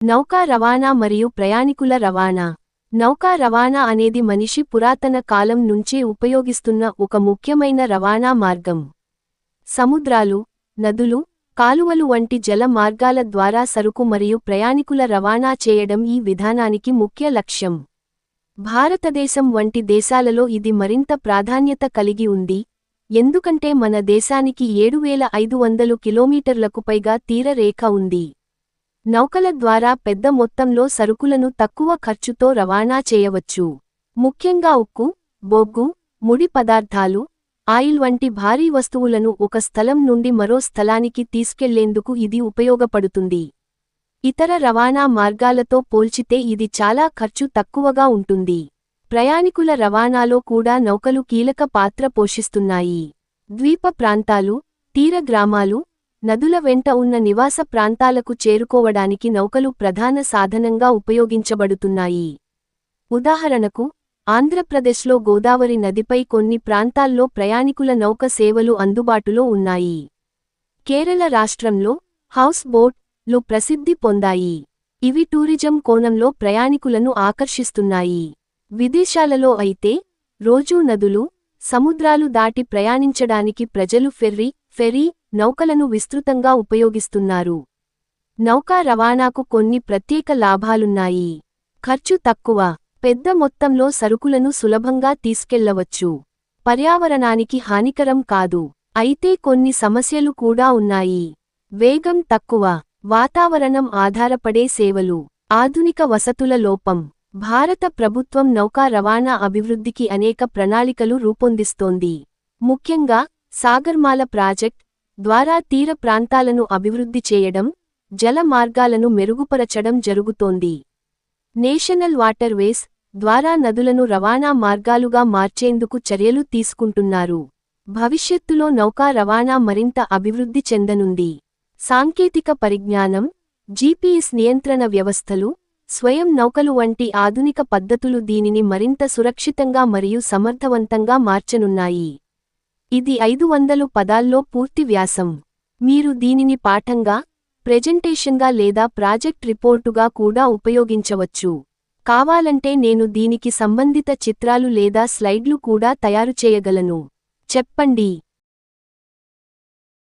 నౌకా రవాణా మరియు ప్రయాణికుల రవాణా. నౌకా రవాణా అనేది మనిషి పురాతన కాలం నుంచే ఉపయోగిస్తున్న ఒక ముఖ్యమైన రవాణా మార్గం. సముద్రాలు, నదులు, కాలువలు వంటి జల మార్గాల ద్వారా సరుకు మరియు ప్రయాణికుల రవాణా చేయడం ఈ విధానానికి ముఖ్య లక్ష్యం. భారతదేశం వంటి దేశాలలో ఇది మరింత ప్రాధాన్యత కలిగి ఉంది, ఎందుకంటే మన దేశానికి 7500 కిలోమీటర్లకు పైగా తీర రేఖ ఉంది. నౌకల ద్వారా పెద్ద మొత్తంలో సరుకులను తక్కువ ఖర్చుతో రవాణా చేయవచ్చు. ముఖ్యంగా ఉక్కు, బొగ్గు, ముడి పదార్థాలు, ఆయిల్ వంటి భారీ వస్తువులను ఒక స్థలం నుండి మరో స్థలానికి తీసుకెళ్లేందుకు ఇది ఉపయోగపడుతుంది. ఇతర రవాణా మార్గాలతో పోల్చితే ఇది చాలా ఖర్చు తక్కువగా ఉంటుంది. ప్రయాణికుల రవాణాలో కూడా నౌకలు కీలక పాత్ర పోషిస్తున్నాయి. ద్వీప ప్రాంతాలు, తీర గ్రామాలు, నదుల వెంట ఉన్న నివాస ప్రాంతాలకు చేరుకోవడానికి నౌకలు ప్రధాన సాధనంగా ఉపయోగించబడుతున్నాయి. ఉదాహరణకు, ఆంధ్రప్రదేశ్లో గోదావరి నదిపై కొన్ని ప్రాంతాల్లో ప్రయాణికుల నౌక సేవలు అందుబాటులో ఉన్నాయి. కేరళ రాష్ట్రంలో హౌస్ బోట్ లు ప్రసిద్ధి పొందాయి. ఇవి టూరిజం కోణంలో ప్రయాణికులను ఆకర్షిస్తున్నాయి. విదేశాలలో అయితే రోజూ నదులు, సముద్రాలు దాటి ప్రయాణించడానికి ప్రజలు ఫెర్రీ నౌకలను విస్తృతంగా ఉపయోగిస్తున్నారు. నౌకా రవాణాకు కొన్ని ప్రత్యేక లాభాలున్నాయి. ఖర్చు తక్కువ, పెద్ద మొత్తంలో సరుకులను సులభంగా తీసుకెళ్లవచ్చు. పర్యావరణానికి హానికరం కాదు. అయితే కొన్ని సమస్యలు కూడా ఉన్నాయి. వేగం తక్కువ, వాతావరణం ఆధారపడే సేవలు, ఆధునిక వసతుల లోపం. భారత ప్రభుత్వం నౌకా రవాణా అభివృద్ధికి అనేక ప్రణాళికలు రూపొందిస్తోంది. ముఖ్యంగా సాగర్మాల ప్రాజెక్ట్ ద్వారా తీర ప్రాంతాలను అభివృద్ధి చేయడం, జల మార్గాలను మెరుగుపరచడం జరుగుతోంది. నేషనల్ వాటర్వేస్ ద్వారా నదులను రవాణా మార్గాలుగా మార్చేందుకు చర్యలు తీసుకుంటున్నారు. భవిష్యత్తులో నౌకా రవాణా మరింత అభివృద్ధి చెందనుంది. సాంకేతిక పరిజ్ఞానం, జీపీఎస్ నియంత్రణ వ్యవస్థలు, స్వయం నౌకలు వంటి ఆధునిక పద్ధతులు దీనిని మరింత సురక్షితంగా మరియు సమర్థవంతంగా మార్చనున్నాయి. ఇది 500 పదాల్లో పూర్తి వ్యాసం. మీరు దీనిని పాఠంగా, ప్రెజెంటేషన్గా లేదా ప్రాజెక్ట్ రిపోర్టుగా కూడా ఉపయోగించవచ్చు. కావాలంటే నేను దీనికి సంబంధిత చిత్రాలు లేదా స్లైడ్లు కూడా తయారు చేయగలను. చెప్పండి.